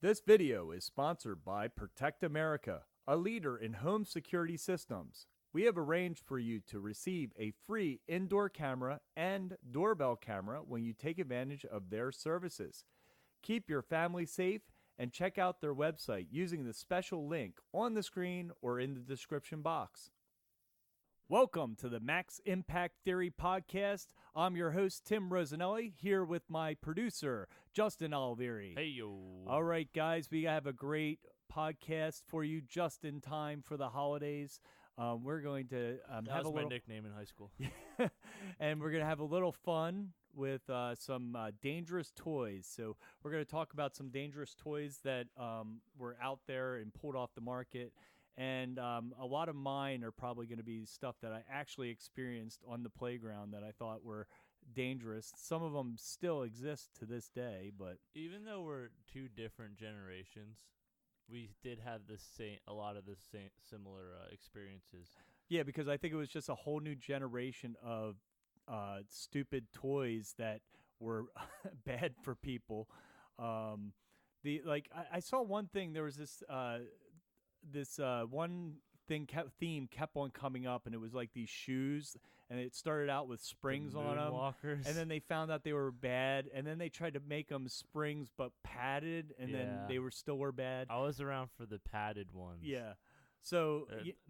This video is sponsored by Protect America, a leader in home security systems. We have arranged for you to receive a free indoor camera and doorbell camera when you take advantage of their services. Keep your family safe and check out their website using the special link on the screen or in the description box. Welcome to the Max Impact Theory podcast. I'm your host, Tim Rosanelli, here with my producer, Justin Olivieri. Hey, yo. All right, guys, we have a great podcast for you just in time for the holidays. We're going to That was my nickname in high school. and we're going to have a little fun with some dangerous toys. So we're going to talk about some dangerous toys that were out there and pulled off the market. And a lot of mine are probably going to be stuff that I actually experienced on the playground that I thought were dangerous. Some of them still exist to this day, but Even though we're two different generations, we did have a lot of the same similar experiences. yeah, because I think it was just a whole new generation of stupid toys that were bad for people. I saw one thing. There was this one theme kept on coming up, and it was like these shoes, and it started out with springs on them, Moonwalkers. and then they found out they were bad, and then they tried to make them springs but padded, and then they were bad. I was around for the padded ones. Yeah, so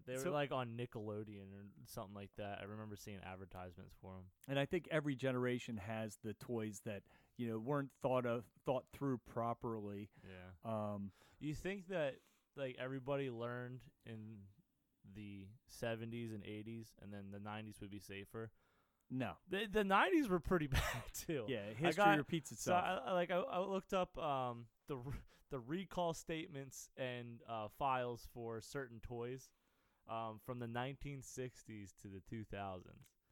they were like on Nickelodeon or something like that. I remember seeing advertisements for them. and I think every generation has the toys that weren't thought through properly. Yeah. You think that like everybody learned in the 70s and 80s, and then the 90s would be safer? No. The 90s were pretty bad too. Yeah, history repeats itself. So I looked up the recall statements and files for certain toys from the 1960s to the 2000s,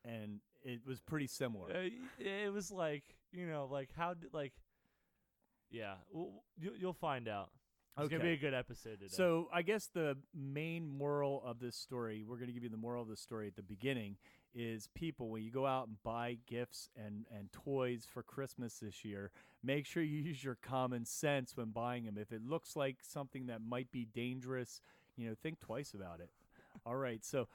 and it was pretty similar. It was like yeah. You'll find out. It's going to be a good episode today. So I guess the main moral of this story, we're going to give you the moral of the story at the beginning, is people, when you go out and buy gifts and toys for Christmas this year, make sure you use your common sense when buying them. If it looks like something that might be dangerous, think twice about it. All right, so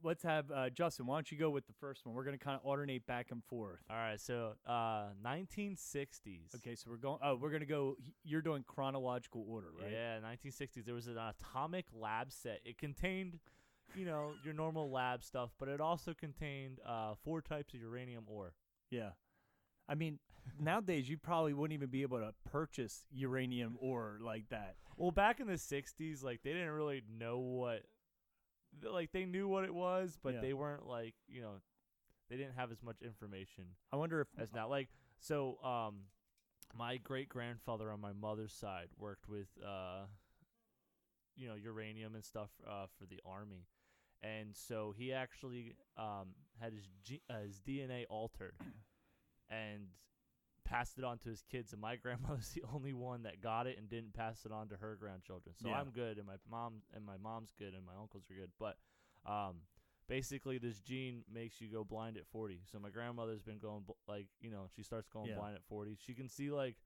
let's have Justin. Why don't you go with the first one? We're going to kind of alternate back and forth. All right, so 1960s. Okay, so we're going to go. You're doing chronological order, right? Yeah, 1960s. There was an atomic lab set. It contained, your normal lab stuff, but it also contained 4 types of uranium ore. Yeah. I mean, nowadays you probably wouldn't even be able to purchase uranium ore like that. Well, back in the 60s, like, they didn't really know what. Like, they knew what it was, but they weren't like, they didn't have as much information. I wonder if as now. Like, so, my great grandfather on my mother's side worked with, uranium and stuff for the Army, and so he actually had his DNA altered and passed it on to his kids, and my grandmother's the only one that got it and didn't pass it on to her grandchildren. So I'm good, and my mom's good, and my uncles are good. But basically, this gene makes you go blind at 40. So my grandmother's been going she starts going blind at 40. She can see like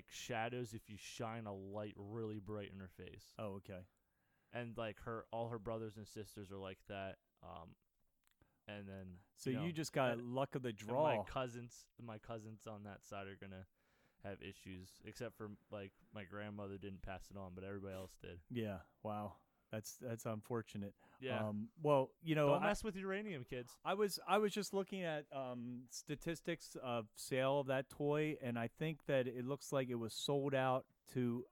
shadows if you shine a light really bright in her face. Oh, okay. And like all her brothers and sisters are like that. And then so you just got luck of the draw. My cousins on that side are gonna have issues, except for like my grandmother didn't pass it on, but everybody else did. Yeah. Wow. That's unfortunate. Yeah. Well, don't mess with uranium, kids. I was just looking at statistics of sale of that toy, and I think that it looks like it was sold out to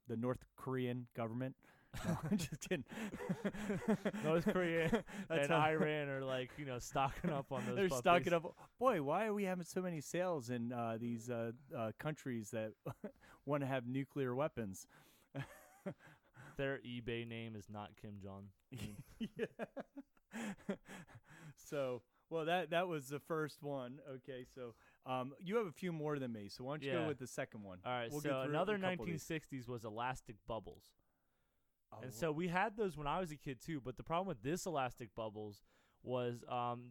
the North Korean government. No, I'm just kidding. North Korea and Iran are stocking up on those. They're puppies. stocking up. Boy, why are we having so many sales in these countries that want to have nuclear weapons? Their eBay name is not Kim Jong. Yeah. So, well, that was the first one. Okay, so you have a few more than me. So why don't you go with the second one? All right. We'll so another 1960s was elastic bubbles. And so we had those when I was a kid too, but the problem with this elastic bubbles was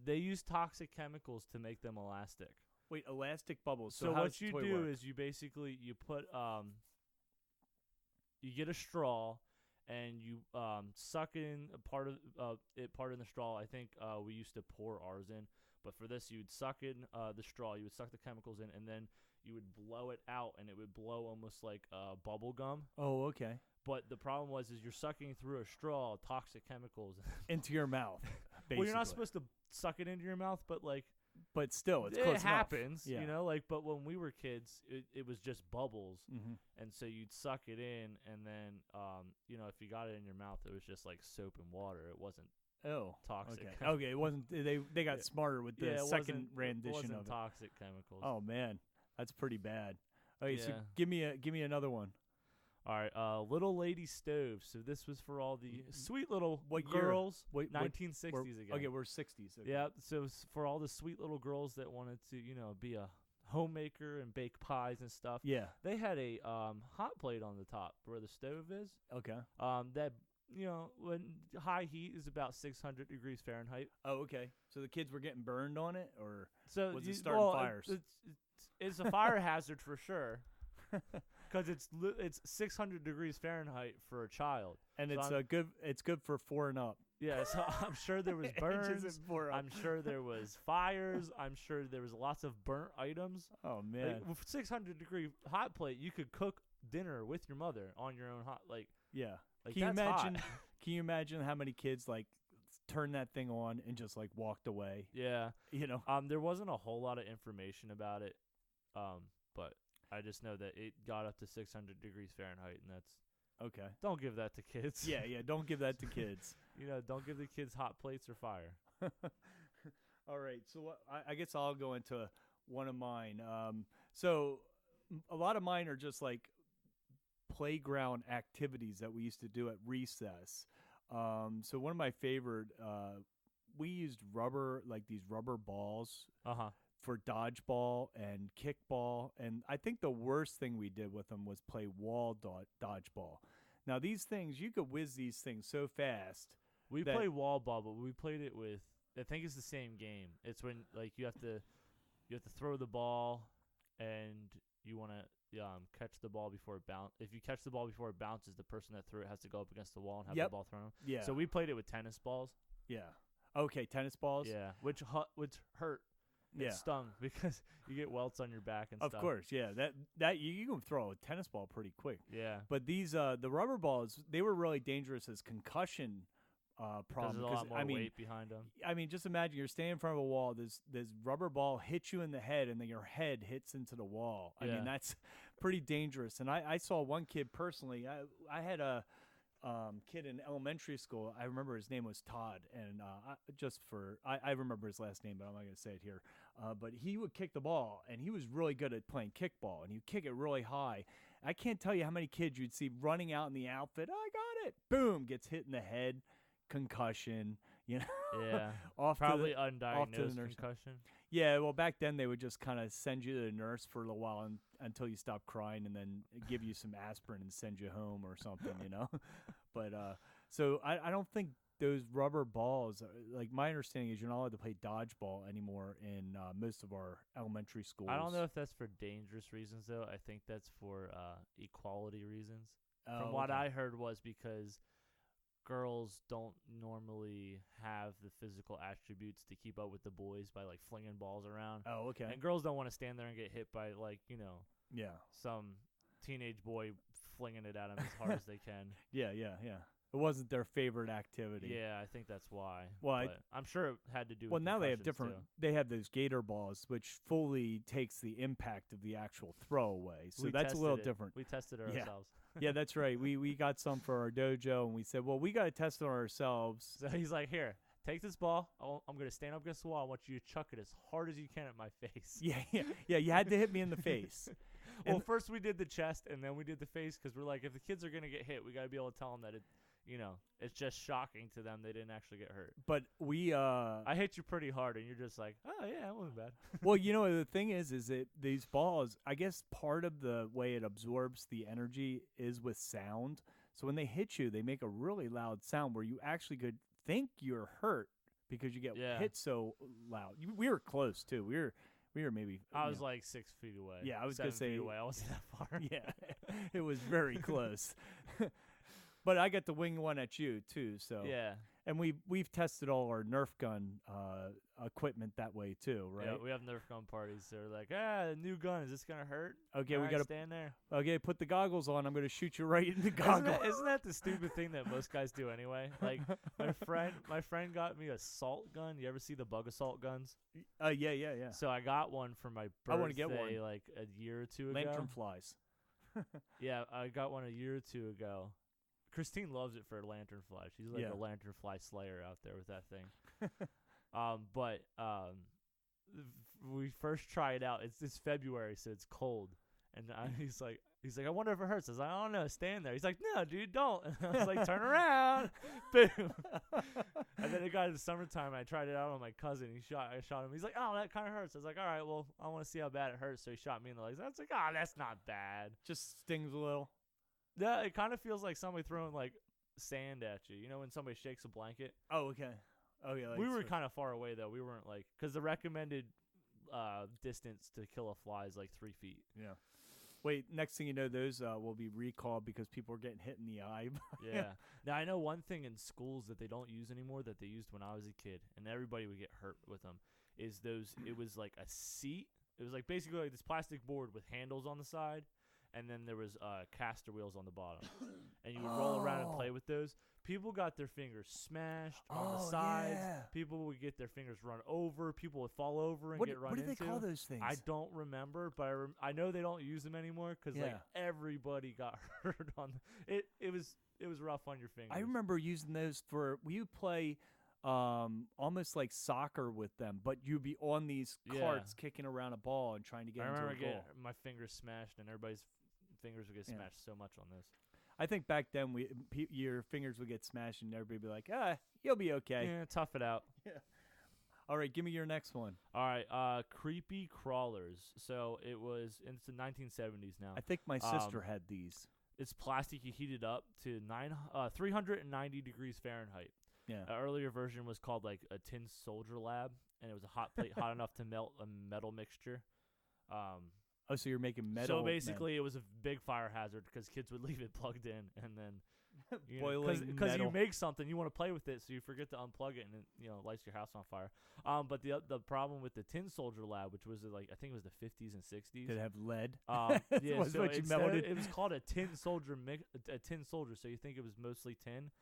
they used toxic chemicals to make them elastic. Wait, elastic bubbles. So how what does the you toy do work? is you basically you put you get a straw and you suck in a part of part in the straw. I think we used to pour ours in, but for this you'd suck in the straw. You would suck the chemicals in, and then you would blow it out, and it would blow almost like bubble gum. Oh, okay. But the problem is you're sucking through a straw toxic chemicals Into your mouth. Basically. Well, you're not supposed to suck it into your mouth, but like. But still, it's it close happens, enough. Yeah. you know. Like, but when we were kids, it was just bubbles, Mm-hmm. and so you'd suck it in, and then, you know, if you got it in your mouth, it was just like soap and water. It wasn't toxic. Okay. Okay. It wasn't. They got smarter with the second rendition it wasn't of it. toxic chemicals. Oh man, that's pretty bad. Okay, so Yeah. give me another one. All right, little lady stove. So this was for all the sweet little What year? girls. What- 1960s again. Okay, we're 60s. Okay. Yeah, so for all the sweet little girls that wanted to, you know, be a homemaker and bake pies and stuff. Yeah. They had a hot plate on the top where the stove is. Okay. That, you know, when high heat is about 600 degrees Fahrenheit. Oh, okay. So the kids were getting burned on it, or So was it starting fires? It's a fire hazard for sure. Because it's 600 degrees Fahrenheit for a child, and so it's good. It's good for 4 and up. Yeah, so I'm sure there was burns. Just 4 up. I'm sure there was fires. I'm sure there was lots of burnt items. Oh man. Like, with 600-degree hot plate, you could cook dinner with your mother on your own hot. Like, yeah. like Can you that's imagine? hot. Can you imagine how many kids like turned that thing on and just like walked away? Yeah. You know. There wasn't a whole lot of information about it. But I just know that it got up to 600 degrees Fahrenheit, and that's Okay. don't give that to kids. Yeah. Don't give that to kids. You know, don't give the kids hot plates or fire. All right. So I guess I'll go into one of mine. So a lot of mine are just like playground activities that we used to do at recess. So one of my favorite, we used these rubber balls for dodgeball and kickball. And I think the worst thing we did with them was play wall dodgeball. Now these things, you could whiz these things so fast. We play wall ball, but we played it with. I think it's the same game. It's when like you have to throw the ball, and you want to catch the ball before it bounces. If you catch the ball before it bounces, the person that threw it has to go up against the wall and have the ball thrown. Yeah. So we played it with tennis balls. Yeah. Okay, tennis balls. Yeah, which hurt. It stung because you get welts on your back and stuff. Of course, yeah. That you can throw a tennis ball pretty quick. Yeah. But these the rubber balls, they were really dangerous as concussion problem. There's a lot more weight behind them. I mean, just imagine you're standing in front of a wall. This rubber ball hits you in the head, and then your head hits into the wall. I mean, that's pretty dangerous. And I saw one kid personally. I had a kid in elementary school. I remember his name was Todd, and I remember his last name, but I'm not going to say it here. But he would kick the ball, and he was really good at playing kickball, and he'd kick it really high. I can't tell you how many kids you'd see running out in the outfit. I got it. Boom, gets hit in the head, concussion. You know, Yeah. probably undiagnosed concussion. Yeah, well, back then they would just kind of send you to the nurse for a little while until you stop crying, and then give you some aspirin and send you home or something, you know. But so I don't think those rubber balls, like my understanding is you're not allowed to play dodgeball anymore in most of our elementary schools. I don't know if that's for dangerous reasons, though. I think that's for equality reasons. From what I heard was because girls don't normally have the physical attributes to keep up with the boys by like flinging balls around. Oh, okay. And girls don't want to stand there and get hit by like, you know, some teenage boy flinging it at them as hard as they can. Yeah. It wasn't their favorite activity. Yeah, I think that's why. Well, I'm sure it had to do with well, now they have different. too. They have those gator balls, which fully takes the impact of the actual throwaway. So that's a little different. We tested it ourselves. Yeah, that's right. We got some for our dojo, and we said, well, we got to test it on ourselves. So he's like, here, take this ball. I'm going to stand up against the wall. I want you to chuck it as hard as you can at my face. Yeah. You had to hit me in the face. Well, first we did the chest, and then we did the face, because we're like, if the kids are going to get hit, we got to be able to tell them that it's just shocking to them they didn't actually get hurt. But I hit you pretty hard, and you're just like, oh yeah, it wasn't bad. Well, the thing is that these balls, I guess part of the way it absorbs the energy is with sound. So when they hit you, they make a really loud sound where you actually could think you're hurt because you get hit so loud. We were close too. We were maybe. I was like 6 feet away. Yeah, I was 7 gonna say feet away. I wasn't that far. Yeah, it was very close. But I got to wing one at you too. So Yeah. and we've tested all our Nerf gun equipment that way too, right? Yeah, we have Nerf gun parties. They're like, new gun. Is this gonna hurt? Okay, All we right, gotta stand there. Okay, put the goggles on. I'm gonna shoot you right in the goggles. Isn't that the stupid thing that most guys do anyway? Like my friend got me a assault gun. You ever see the bug assault guns? Yeah. So I got one for my birthday. I want to get one. Like a year or two ago. Lantern flies. Yeah, I got one a year or two ago. Christine loves it for lantern fly. She's like a lantern fly slayer out there with that thing. But we first try it out. It's February, so it's cold, and he's like, I wonder if it hurts. I was like, I don't know, stand there. He's like, no, dude, don't. And I was like, turn around, boom. And then it got in the summertime. I tried it out on my cousin. I shot him. He's like, oh, that kind of hurts. I was like, all right, well, I want to see how bad it hurts. So he shot me in the legs. I was like, oh, that's not bad. Just stings a little. Yeah, it kind of feels like somebody throwing like sand at you. You know when somebody shakes a blanket? Oh, okay. Oh, yeah. Like We were kind of far away though. We weren't like because the recommended distance to kill a fly is like 3 feet. Yeah. Wait, next thing you know, those will be recalled because people are getting hit in the eye. Yeah. Now I know one thing in schools that they don't use anymore that they used when I was a kid, and everybody would get hurt with them. Is those? It was like a seat. It was like basically like this plastic board with handles on the side. And then there was caster wheels on the bottom. And you would roll around and play with those. People got their fingers smashed on the sides. Yeah. People would get their fingers run over. People would fall over and get run into. What do they call those things? I don't remember, but I know they don't use them anymore because like everybody got hurt on it. It was rough on your fingers. I remember using those for we would play almost like soccer with them, but you'd be on these carts kicking around a ball and trying to get into a goal. I remember getting my fingers smashed, and everybody's fingers would get smashed so much on this. I think back then your fingers would get smashed and everybody would be like, you'll be okay. Yeah, tough it out. Yeah. All right, give me your next one. All right, creepy crawlers. So it's the 1970s now. I think my sister had these. It's plastic. You heat it up to 390 degrees Fahrenheit. Yeah. An earlier version was called like a tin soldier lab, and it was a hot plate hot enough to melt a metal mixture. Oh, so you're making metal. So basically, it was a big fire hazard because kids would leave it plugged in and then boiling because you make something, you want to play with it, so you forget to unplug it, and it lights your house on fire. But the problem with the tin soldier lab, which was like I think it was the 50s and 60s, did it have lead? Yeah, was so what you melted. it was called a tin soldier so you think it was mostly tin.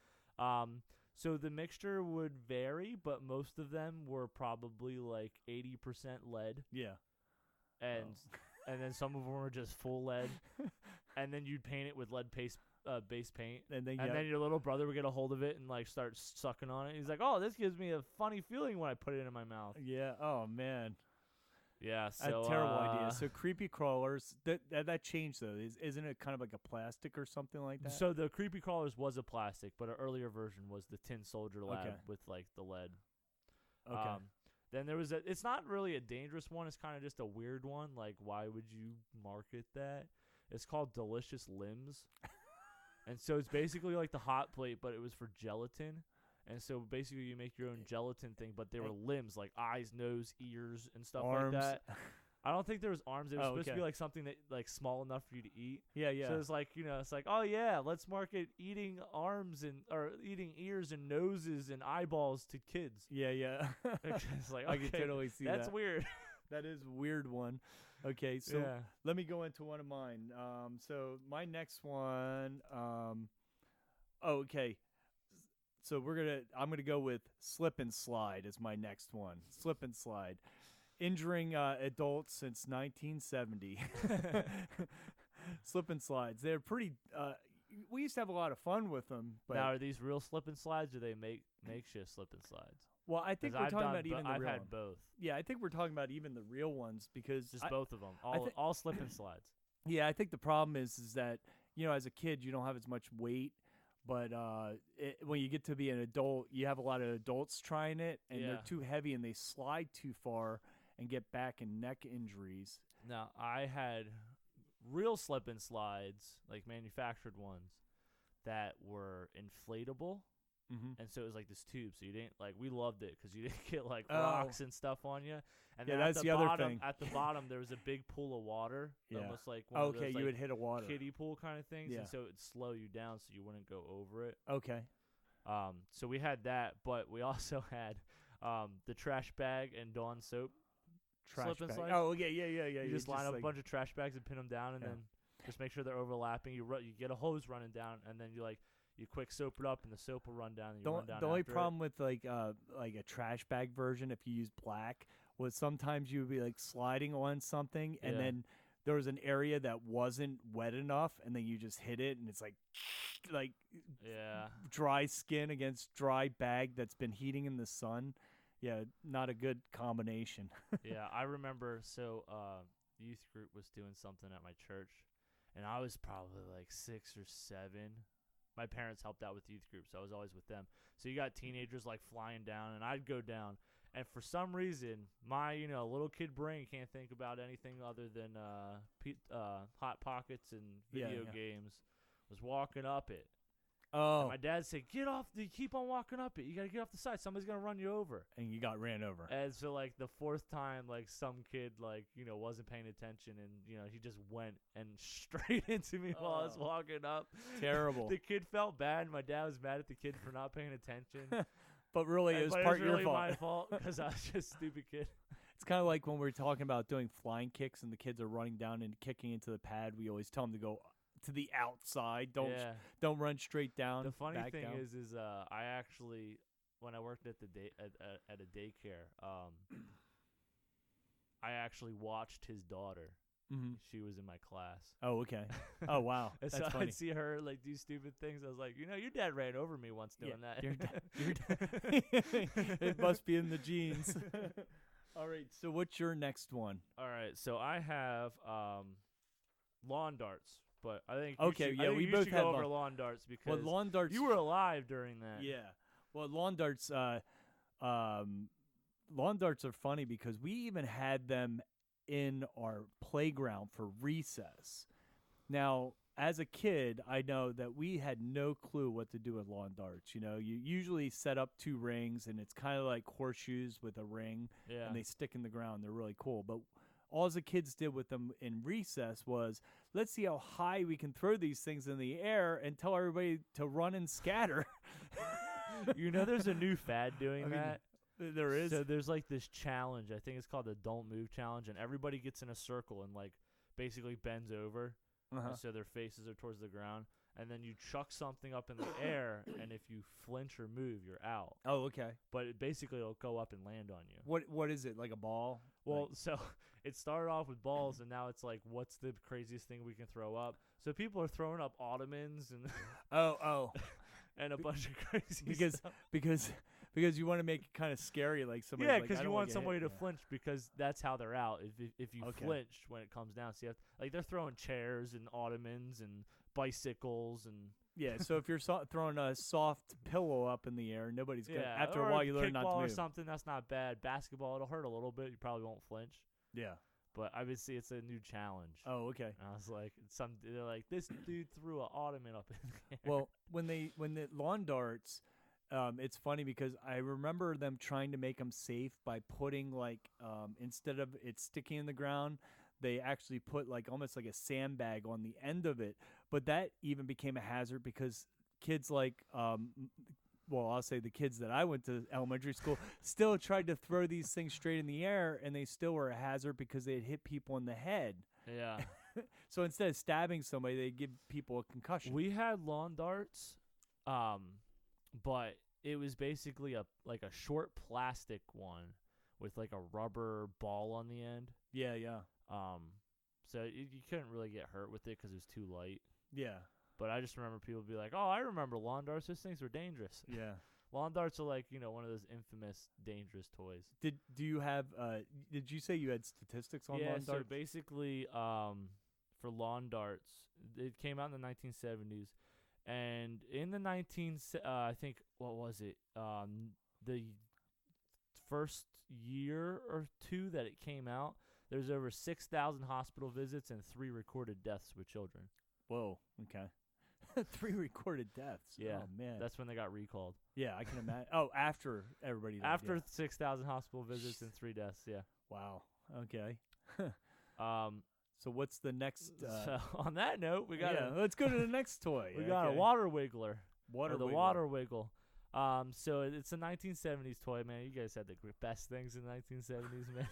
So the mixture would vary, but most of them were probably like 80% lead. Yeah. And then some of them were just full lead. And then you'd paint it with lead base paint. And then your little brother would get a hold of it and like start sucking on it. He's like, "Oh, this gives me a funny feeling when I put it in my mouth." Yeah. Oh man. Yeah. So that's a terrible idea. So creepy crawlers. That changed though. Isn't it kind of like a plastic or something like that? So the creepy crawlers was a plastic, but an earlier version was the tin soldier lab with like the lead. Okay. Then there was it's not really a dangerous one. It's kind of just a weird one. Like, why would you market that? It's called Delicious Limbs. And so it's basically like the hot plate, but it was for gelatin. And so basically you make your own gelatin thing, but they were limbs, like eyes, nose, ears, and stuff arms. Like that. I don't think there was arms. It was supposed to be like something that like small enough for you to eat. Yeah. So it's like, it's like, oh yeah, let's market eating arms or eating ears and noses and eyeballs to kids. Yeah. It's like, I can totally see that. That's weird. That is a weird one. Okay, so let me go into one of mine. So my next one. Okay. So I'm gonna go with slip and slide as my next one. Slip and slide. Injuring adults since 1970. Slip and slides. They're pretty. We used to have a lot of fun with them. But now, are these real slip and slides, or they makeshift slip and slides? Well, I think we're talking about even the real I've had ones. both. Yeah, I think we're talking about even the real ones because just both of them. All slip and slides. Yeah, I think the problem is that as a kid you don't have as much weight. But when you get to be an adult, you have a lot of adults trying it, and they're too heavy and they slide too far and get back and neck injuries. Now, I had real slip and slides, like manufactured ones, that were inflatable, and so it was like this tube. So you didn't like we loved it because you didn't get like rocks and stuff on you. And Yeah, then that's at the the other bottom, thing. At the bottom, there was a big pool of water, almost like one of those, you like, would hit a water kiddie pool kind of things, Yeah. and so it would slow you down so you wouldn't go over it. Okay. So we had that, but we also had the trash bag and Dawn soap. Trash Slip and bag. slide. Oh, yeah. You You just line up like, a bunch of trash bags and pin them down, and then just make sure they're overlapping. You get a hose running down, and then you quick soap it up, and the soap will run down. And you run down the only after problem with like a trash bag version, if you use black, was sometimes you would be like sliding on something, and then there was an area that wasn't wet enough, and then you just hit it, and it's like dry skin against dry bag that's been heating in the sun. Yeah, not a good combination. Yeah, I remember. So the youth group was doing something at my church, and I was probably like 6 or 7. My parents helped out with the youth group, so I was always with them. So you got teenagers like flying down, and I'd go down. And for some reason, my little kid brain can't think about anything other than Hot Pockets and video games. Was walking up it. Oh. And my dad said, "Get off! Keep on walking up it. You gotta get off the side. Somebody's gonna run you over." And you got ran over. And so like the 4th time, like some kid wasn't paying attention, and he just went and straight into me while I was walking up. Terrible. The kid felt bad. My dad was mad at the kid for not paying attention. But really, it was really your fault. my fault because I was just a stupid kid. It's kind of like when we're talking about doing flying kicks and the kids are running down and kicking into the pad. We always tell them to go to the outside. Don't run straight down. The funny thing down. is I actually, when I worked at at a daycare, I actually watched his daughter. Mm-hmm. She was in my class. Oh, okay. Oh, wow. And That's so funny. I'd see her like do stupid things. I was like, your dad ran over me once doing that. Your dad. It must be in the genes. All right. So what's your next one? All right. So I have lawn darts, but I think we you both should had go over lawn darts because lawn darts. You were alive during that. Yeah. Well, lawn darts. Lawn darts are funny because we even had them in our playground for recess. Now, as a kid, I know that we had no clue what to do with lawn darts. You usually set up 2 rings, and it's kind of like horseshoes with a ring, and they stick in the ground. They're really cool. But all the kids did with them in recess was, let's see how high we can throw these things in the air and tell everybody to run and scatter. There's a new fad doing that. There is. So there's like this challenge. I think it's called the Don't Move Challenge, and everybody gets in a circle and like basically bends over, so their faces are towards the ground, and then you chuck something up in the air, and if you flinch or move, you're out. Oh, okay. But it'll go up and land on you. What is it, like a ball? Well, so it started off with balls, and now it's like, what's the craziest thing we can throw up? So people are throwing up ottomans and and a bunch of crazy stuff. Because you want to make it kind of scary, like somebody. Yeah, because you want somebody to flinch, because that's how they're out. If you flinch when it comes down, so they're throwing chairs and ottomans and bicycles and. Yeah, so if you're throwing a soft pillow up in the air, nobody's gonna. After a while, you learn not to move. Kickball or something, that's not bad. Basketball, it'll hurt a little bit. You probably won't flinch. Yeah. But obviously, it's a new challenge. Oh, okay. And I was like, they're like, this dude threw an ottoman up in the air. Well, when the lawn darts. It's funny because I remember them trying to make them safe by putting instead of it sticking in the ground, they actually put almost like a sandbag on the end of it. But that even became a hazard because kids I'll say the kids that I went to elementary school still tried to throw these things straight in the air, and they still were a hazard because they'd hit people in the head. Yeah. So instead of stabbing somebody, they'd give people a concussion. We had lawn darts. But it was basically a short plastic one with like a rubber ball on the end. Yeah. So you couldn't really get hurt with it because it was too light. Yeah. But I just remember people be like, "Oh, I remember lawn darts. Those things were dangerous." Yeah. Lawn darts are like one of those infamous dangerous toys. Did you have? Did you say you had statistics on lawn darts? Yeah. So basically, for lawn darts, it came out in the 1970s. And in the I think, what was it? The first year or 2 that it came out, there's over 6,000 hospital visits and 3 recorded deaths with children. Whoa. Okay. 3 recorded deaths. Yeah. Oh, man. That's when they got recalled. Yeah, I can imagine. Oh, after everybody died. After yeah. 6,000 hospital visits and 3 deaths, yeah. Wow. Okay. So what's the next? so on that note, we got let's go to the next toy. we got a water wiggler. Water the wiggle. water wiggle. So it's a 1970s toy, man. You guys had the best things in the 1970s, man.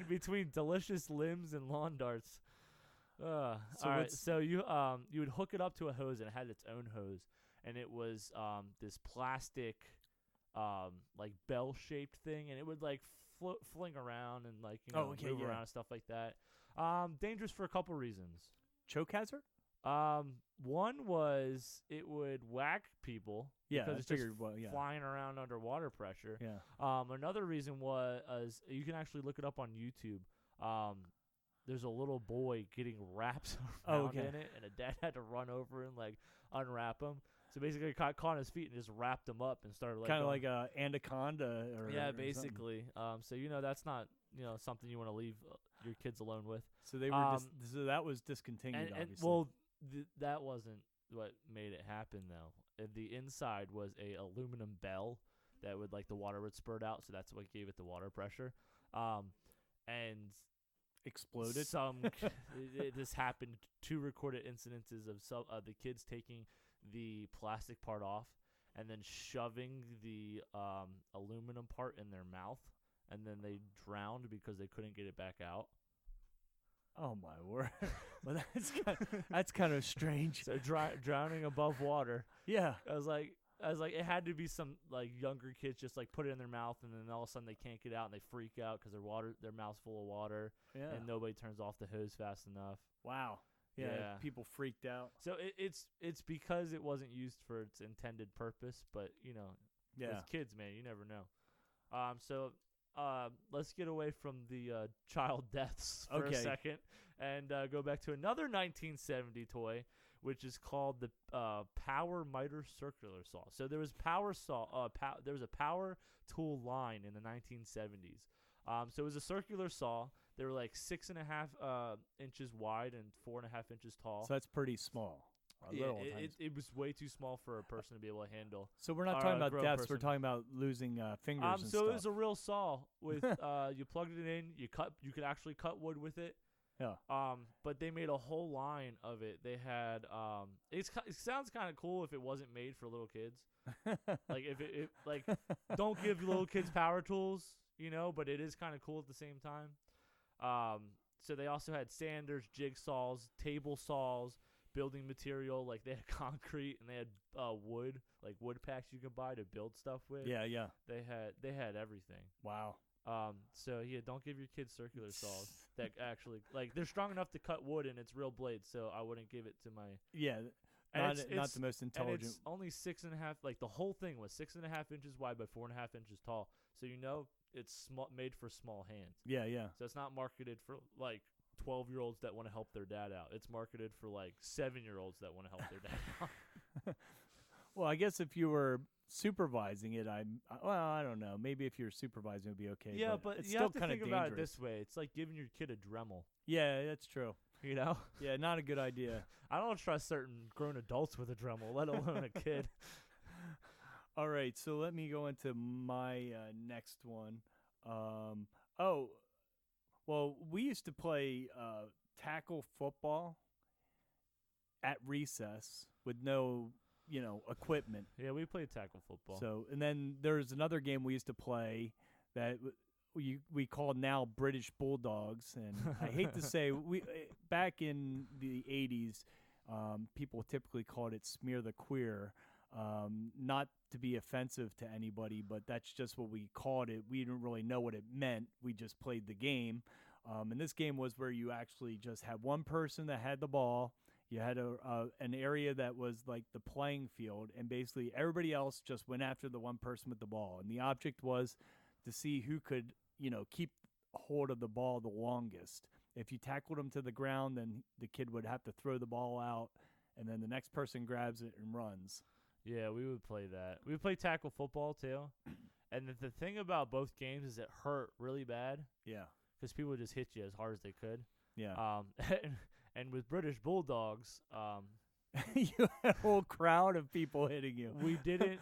between delicious limbs and lawn darts. All right, so you would hook it up to a hose, and it had its own hose, and it was this plastic like bell-shaped thing, and it would like fling around and like move around and stuff like that. Dangerous for a couple reasons. Choke hazard? One was it would whack people because it's just flying around under water pressure. Yeah. Another reason was you can actually look it up on YouTube. There's a little boy getting wraps around in it, and a dad had to run over and like unwrap him. So basically, he caught on his feet and just wrapped him up and started like kind of like a anaconda. Or basically. So that's not something you want to leave your kids alone with. So they were so that was discontinued. Obviously. That wasn't what made it happen though. The inside was a aluminum bell that would like the water would spurt out, so that's what gave it the water pressure. And exploded. This happened. 2 recorded incidences of the kids taking the plastic part off and then shoving the aluminum part in their mouth, and then they drowned because they couldn't get it back out. Oh my word! Well, that's kind of strange. So drowning above water. Yeah, I was like, it had to be some like younger kids just like put it in their mouth, and then all of a sudden they can't get out and they freak out because their mouth's full of water, and nobody turns off the hose fast enough. Wow. Yeah, people freaked out. So it's because it wasn't used for its intended purpose, but as kids, man, you never know. So let's get away from the child deaths for a second and go back to another 1970 toy, which is called the Power Miter Circular Saw. So there was there was a power tool line in the 1970s. So it was a circular saw. They were like 6.5 inches wide and 4.5 inches tall. So that's pretty small. It was way too small for a person to be able to handle. So we're not talking about deaths. We're talking about losing fingers and stuff. So it was a real saw with you plugged it in. You could actually cut wood with it. Yeah. But they made a whole line of it. They had it sounds kind of cool if it wasn't made for little kids. Like if it like don't give little kids power tools, but it is kind of cool at the same time. So they also had sanders, jigsaws, table saws, building material, like they had concrete and they had wood, like wood packs you could buy to build stuff with. Yeah. They had everything. Wow. So don't give your kids circular saws that actually like they're strong enough to cut wood and it's real blades. So I wouldn't give it to my not the most intelligent. And it's only 6.5. Like the whole thing was 6.5 inches wide by 4.5 inches tall. So it's made for small hands. Yeah. So it's not marketed for like 12-year-olds that want to help their dad out. It's marketed for like 7-year-olds that want to help their dad out. Well, I guess if you were supervising it, I don't know. Maybe if you're supervising, it would be okay. Yeah, but it's you still have to kind think of about it this way. It's like giving your kid a Dremel. Yeah, that's true. Yeah, not a good idea. I don't trust certain grown adults with a Dremel, let alone a kid. All right, so let me go into my next one. Well, we used to play tackle football at recess with no, equipment. Yeah, we played tackle football. So, and then there's another game we used to play that we call now British Bulldogs, and I hate to say back in the 80s, people typically called it Smear the Queer. Not to be offensive to anybody, but that's just what we called it. We didn't really know what it meant. We just played the game. And this game was where you actually just had one person that had the ball. You had an area that was like the playing field, and basically everybody else just went after the one person with the ball. And the object was to see who could, keep hold of the ball the longest. If you tackled him to the ground, then the kid would have to throw the ball out, and then the next person grabs it and runs. Yeah, we would play that. We would play tackle football too. And the thing about both games is it hurt really bad. Yeah. Because people would just hit you as hard as they could. Yeah. And with British Bulldogs, You had a whole crowd of people hitting you.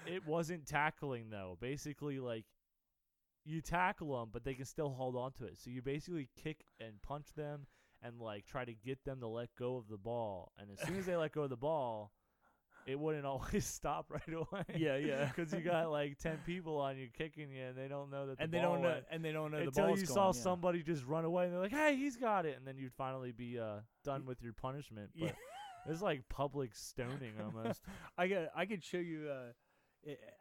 it wasn't tackling, though. Basically, like, you tackle them, but they can still hold on to it. So you basically kick and punch them and, like, try to get them to let go of the ball. And as soon as they let go of the ball, it wouldn't always stop right away. Yeah. Because you got, like, 10 people on you kicking you, and they don't know that the And ball they don't know. went. And they don't know the Until ball's you gone, saw yeah. somebody just run away, and they're like, "Hey, he's got it," and then you'd finally be done with your punishment. But it's like public stoning almost. I could show you.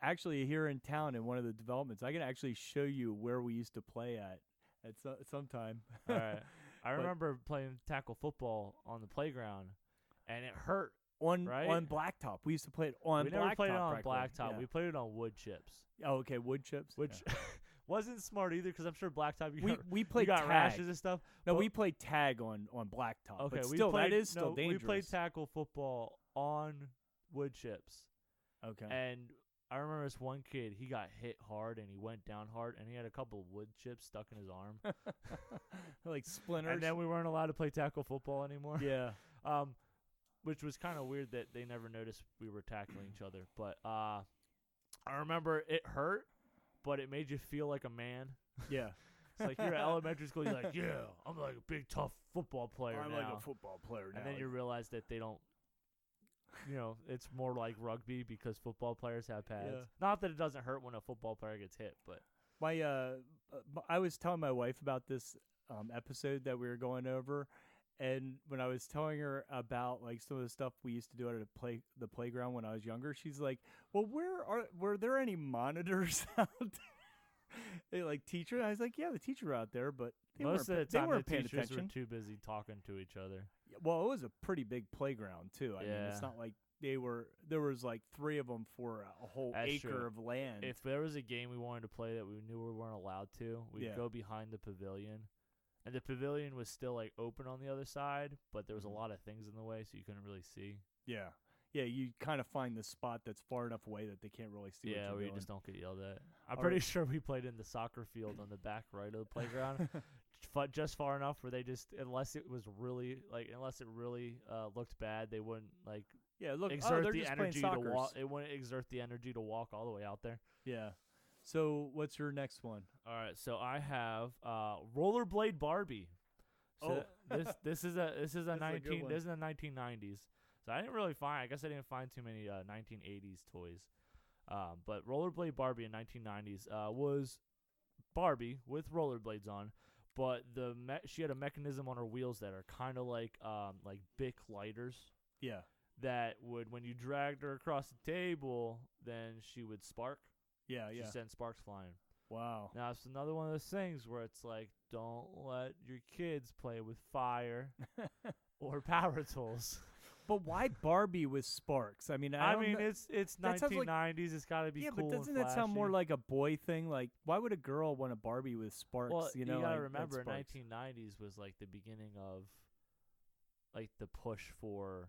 Actually, here in town, in one of the developments, I can actually show you where we used to play at some time. All right. I remember playing tackle football on the playground, and it hurt. on Right? blacktop. We used to play it on We blacktop. never played it on practically. blacktop. Yeah. We played it on wood chips, Oh, okay, wood chips. which wasn't smart either because I'm sure blacktop we you played got tag. rashes and stuff. No, but- we played tag on blacktop. Okay, but we still, played, that is still dangerous. We played tackle football on wood chips, Okay. and I remember this one kid. He got hit hard and he went down hard, and he had a couple of wood chips stuck in his arm. Like splinters. And then we weren't allowed to play tackle football anymore. Yeah. Which was kind of weird that they never noticed we were tackling each other. But I remember it hurt, but it made you feel like a man. Yeah. It's like you're at elementary school. You're like, yeah, I'm like a big tough football player I'm now. like a football player now. And then you realize that they don't. It's more like rugby because football players have pads. Yeah. Not that it doesn't hurt when a football player gets hit, but I was telling my wife about this episode that we were going over, and when I was telling her about like some of the stuff we used to do at the playground when I was younger, she's like, "Well, were there any monitors out there?" Like teacher, I was like, "Yeah, the teacher were out there, but most of the they time weren't the paying teachers attention." were too busy talking to each other. Well, it was a pretty big playground too. I mean, it's Yeah. not like there was like 3 of them for a whole That's acre true. of land. If there was a game we wanted to play that we knew we weren't allowed to, we'd Yeah. go behind the pavilion. And the pavilion was still like open on the other side, but there was a lot of things in the way, so you couldn't really see. Yeah, you kind of find the spot that's far enough away that they can't really see. what Yeah, you're where you doing. just don't get yelled at. I'm All pretty right. sure we played in the soccer field on the back right of the playground, just far enough where they just, unless it really looked bad, they wouldn't like Yeah, look, exert they're the just energy playing to walk. soccer. It wouldn't exert the energy to walk all the way out there. Yeah. So what's your next one? All right, so I have Rollerblade Barbie. So this is a That's a good one. this is the 1990s. So I didn't find too many 1980s toys. But Rollerblade Barbie in 1990s was Barbie with rollerblades on, but she had a mechanism on her wheels that are kind of like Bic lighters. Yeah. That would, when you dragged her across the table, then she would spark. Yeah. She sent sparks flying. Wow. Now, it's another one of those things where it's like, don't let your kids play with fire or power tools. But why Barbie with sparks? I mean, it's that sounds like- 1990s. It's got to be yeah, cool but doesn't and that sound more flashy. like a boy thing? Like, why would a girl want a Barbie with sparks? Well, you know, gotta like, remember, sparks. 1990s was like the beginning of like the push for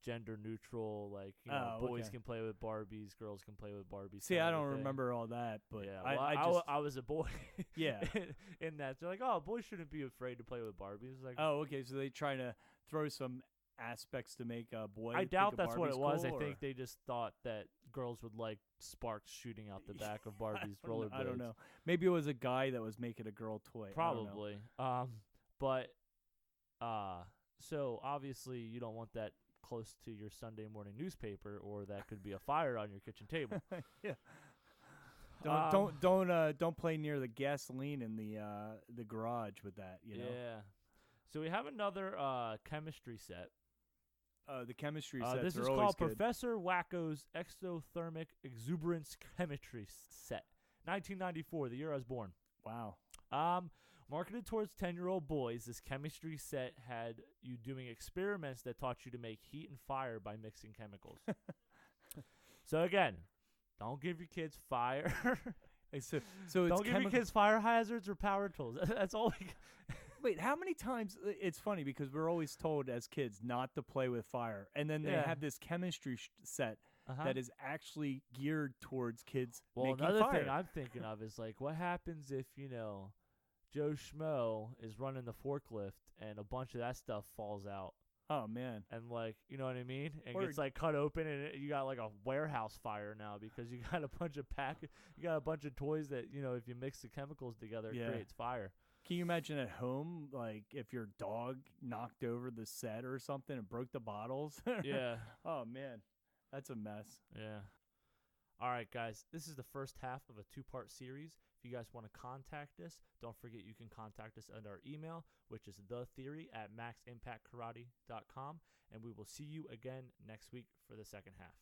gender neutral. Like, boys okay. can play with Barbies, girls can play with Barbies. See, kind I of a don't thing. remember all that, but Yeah, I was a boy. Yeah. in that they're like, oh, boys shouldn't be afraid to play with Barbies. It's like, Oh, okay. So they trying to throw some aspects to make a boy. I think doubt a that's what Barbie's it was. cool, I or- think they just thought that girls would like sparks shooting out the back of Barbie's rollerblades. I don't know. Maybe it was a guy that was making a girl toy. I don't know. Probably. So obviously you don't want that close to your Sunday morning newspaper, or that could be a fire on your kitchen table. Yeah. Don't play near the gasoline in the garage with that. You know. Yeah. So we have another chemistry set. The chemistry sets This are is always called good. Professor Wacko's Exothermic Exuberance Chemistry Set, 1994, the year I was born. Wow. Marketed towards 10-year-old boys, this chemistry set had you doing experiments that taught you to make heat and fire by mixing chemicals. So again, don't give your kids fire. So it's Don't give your kids fire hazards or power tools. That's all. Wait, how many times? It's funny because we're always told as kids not to play with fire, and then they Yeah. have this chemistry set that is actually geared towards kids Well, making another fire. thing I'm thinking of is like, what happens if Joe Schmo is running the forklift, and a bunch of that stuff falls out. Oh man. And like, you know what I mean? And Or- gets like cut open, and you got like a warehouse fire now because you got a bunch of toys that, you know, if you mix the chemicals together, Yeah. it creates fire. Can you imagine at home, like if your dog knocked over the set or something and broke the bottles? Yeah. Oh man, that's a mess. Yeah. All right, guys. This is the first half of a 2-part series. If you guys want to contact us, don't forget you can contact us at our email, which is thetheory@maximpactkarate.com. And we will see you again next week for the second half.